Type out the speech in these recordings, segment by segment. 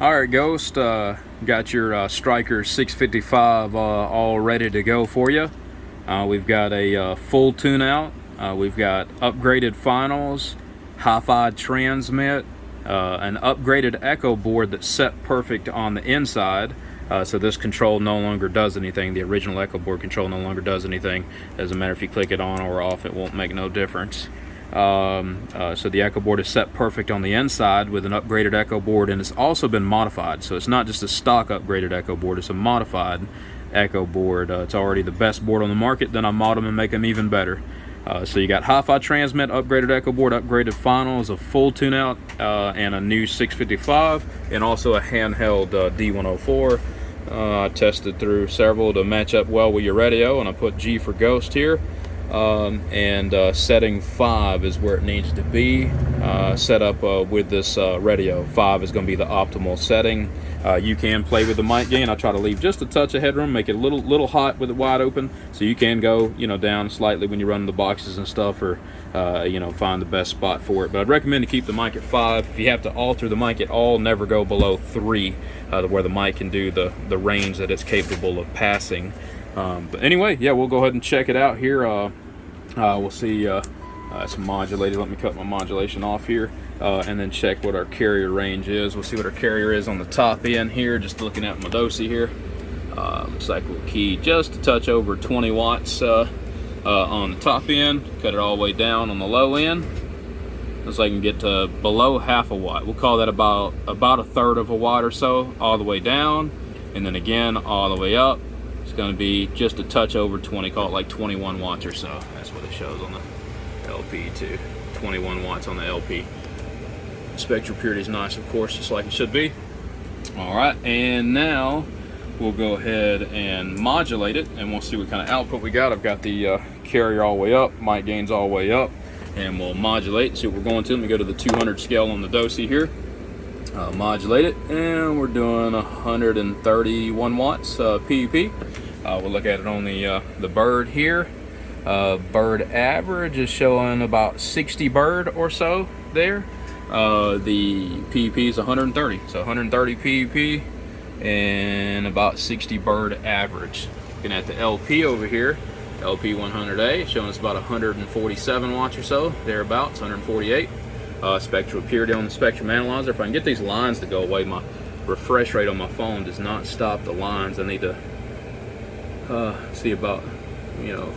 All right, Ghost, got your Stryker 655 all ready to go for you. We've got a full tune-out. We've got upgraded finals, Hifi Transmit, an upgraded echo board that's set perfect on the inside. So this control no longer does anything. The original echo board control no longer does anything. Doesn't matter if you click it on or off, it won't make no difference. So the echo board is set perfect on the inside with an upgraded echo board, and it's also been modified. So it's not just a stock upgraded echo board, it's a modified echo board. It's already the best board on the market, then I mod them and make them even better. So you got Hifi Transmit, upgraded echo board, upgraded finals, a full tune-out, and a new 655, and also a handheld D104. I tested through several to match up well with your radio, and I put G for Ghost here. Setting 5 is where it needs to be set up with this radio. 5 is going to be the optimal setting. You can play with the mic gain. I try to leave just a touch of headroom, make it a little hot with it wide open, so you can go down slightly when you run the boxes and stuff, or find the best spot for it. But I'd recommend to keep the mic at 5. If you have to alter the mic at all, never go below 3, where the mic can do the range that it's capable of passing. But anyway, yeah, we'll go ahead and check it out here. We'll see it's modulated. Let me cut my modulation off here, and then check what our carrier range is. We'll see what our carrier is on the top end here, just looking at my dosi here. Looks like we'll key just a touch over 20 watts on the top end, cut it all the way down on the low end. Looks like I can get to below half a watt. We'll call that about a third of a watt or so, all the way down, and then again all the way up. It's going to be just a touch over 20, call it like 21 watts or so. That's what it shows on the LP too. 21 watts on the LP. Spectral purity is nice, of course, just like it should be. All right, and now we'll go ahead and modulate it, and we'll see what kind of output we got. I've got the carrier all the way up, mic gain's all the way up, and we'll modulate. See what we're going to. Let me go to the 200 scale on the dosi here. Modulate it, and we're doing 131 watts PUP. We'll look at it on the bird here. Bird average is showing about 60 bird or so there. The PUP is 130, so 130 PUP and about 60 bird average. Looking at the LP over here, LP 100A, showing us about 147 watts or so, thereabouts, 148. Spectral purity on the spectrum analyzer. If I can get these lines to go away, my refresh rate on my phone does not stop the lines. I need to see about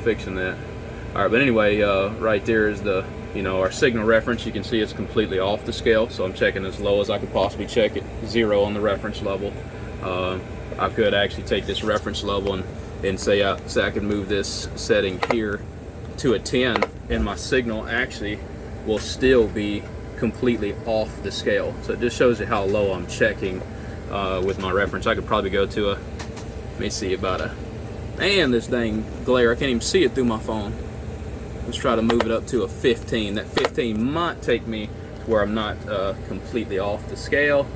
fixing that. All right, but anyway, right there is the our signal reference. You can see it's completely off the scale, so I'm checking as low as I could possibly check it, 0 on the reference level. I could actually take this reference level and say I could move this setting here to a 10, and my signal actually will still be completely off the scale. So it just shows you how low I'm checking with my reference. I could probably go to let me see, about man, this dang glare, I can't even see it through my phone. Let's try to move it up to a 15. That 15 might take me to where I'm not completely off the scale.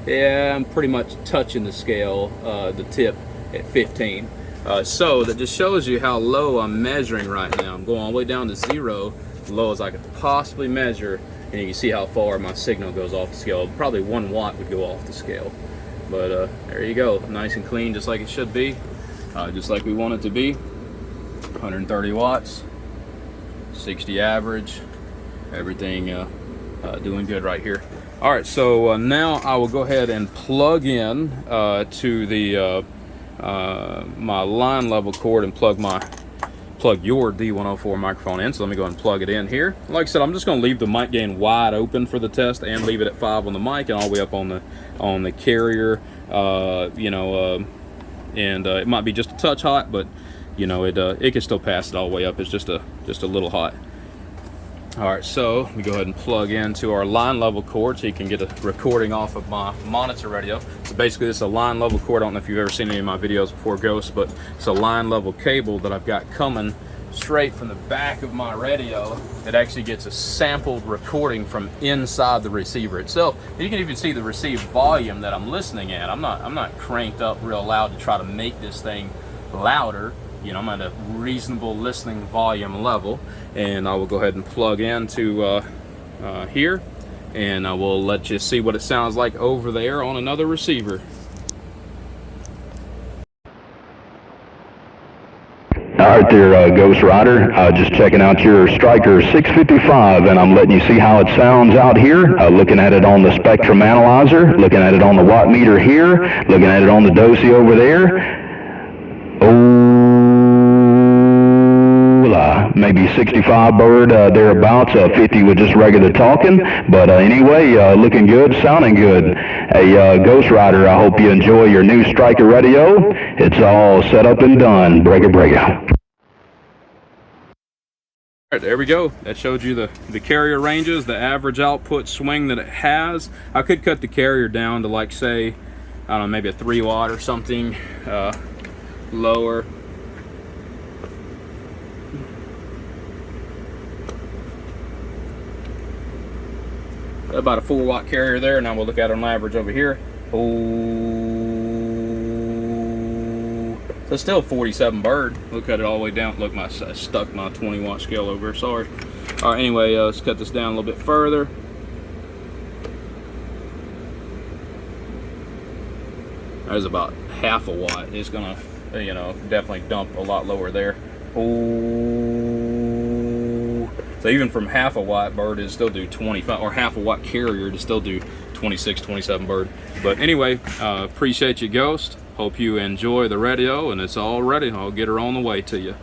Yeah, I'm pretty much touching the scale, the tip at 15. So that just shows you how low I'm measuring right now. I'm going all the way down to 0, as low as I could possibly measure, and you can see how far my signal goes off the scale. Probably 1 watt would go off the scale. But there you go, nice and clean, just like it should be, just like we want it to be. 130 watts, 60 average, everything doing good right here. All right, so now I will go ahead and plug in to the my line level cord and plug your D104 microphone in. So let me go ahead and plug it in here. Like I said, I'm just going to leave the mic gain wide open for the test, and leave it at 5 on the mic and all the way up on the carrier. It might be just a touch hot, but it can still pass it all the way up. It's just a little hot. All right, so let me go ahead and plug into our line level cord so you can get a recording off of my monitor radio. So basically this is a line level cord. I don't know if you've ever seen any of my videos before, Ghost, but it's a line level cable that I've got coming straight from the back of my radio. It actually gets a sampled recording from inside the receiver itself. You can even see the received volume that I'm listening at. I'm not cranked up real loud to try to make this thing louder. I'm at a reasonable listening volume level, and I will go ahead and plug into here, and I will let you see what it sounds like over there on another receiver. All right there, GhostRider. Just checking out your Stryker 655, and I'm letting you see how it sounds out here. Looking at it on the spectrum analyzer, looking at it on the watt meter here, looking at it on the DOSI over there. Maybe 65 bird thereabouts, 50 with just regular talking. But anyway, looking good, sounding good. Hey, GhostRider, I hope you enjoy your new Stryker radio. It's all set up and done. Breaker, breaker. All right, there we go. That showed you the carrier ranges, the average output swing that it has. I could cut the carrier down to, like, say, I don't know, maybe a 3 watt or something lower. About a 4 watt carrier there. Now we'll look at it on average over here. So it's still 47 bird. Look at it all the way down. Look, I stuck my 20 watt scale over. Sorry. All right. Anyway, let's cut this down a little bit further. There's about half a watt. It's gonna, you know, definitely dump a lot lower there. So even from half a watt bird, it'll still do 25, or half a watt carrier to still do 26, 27 bird. But anyway, appreciate you, Ghost. Hope you enjoy the radio, and it's all ready. I'll get her on the way to you.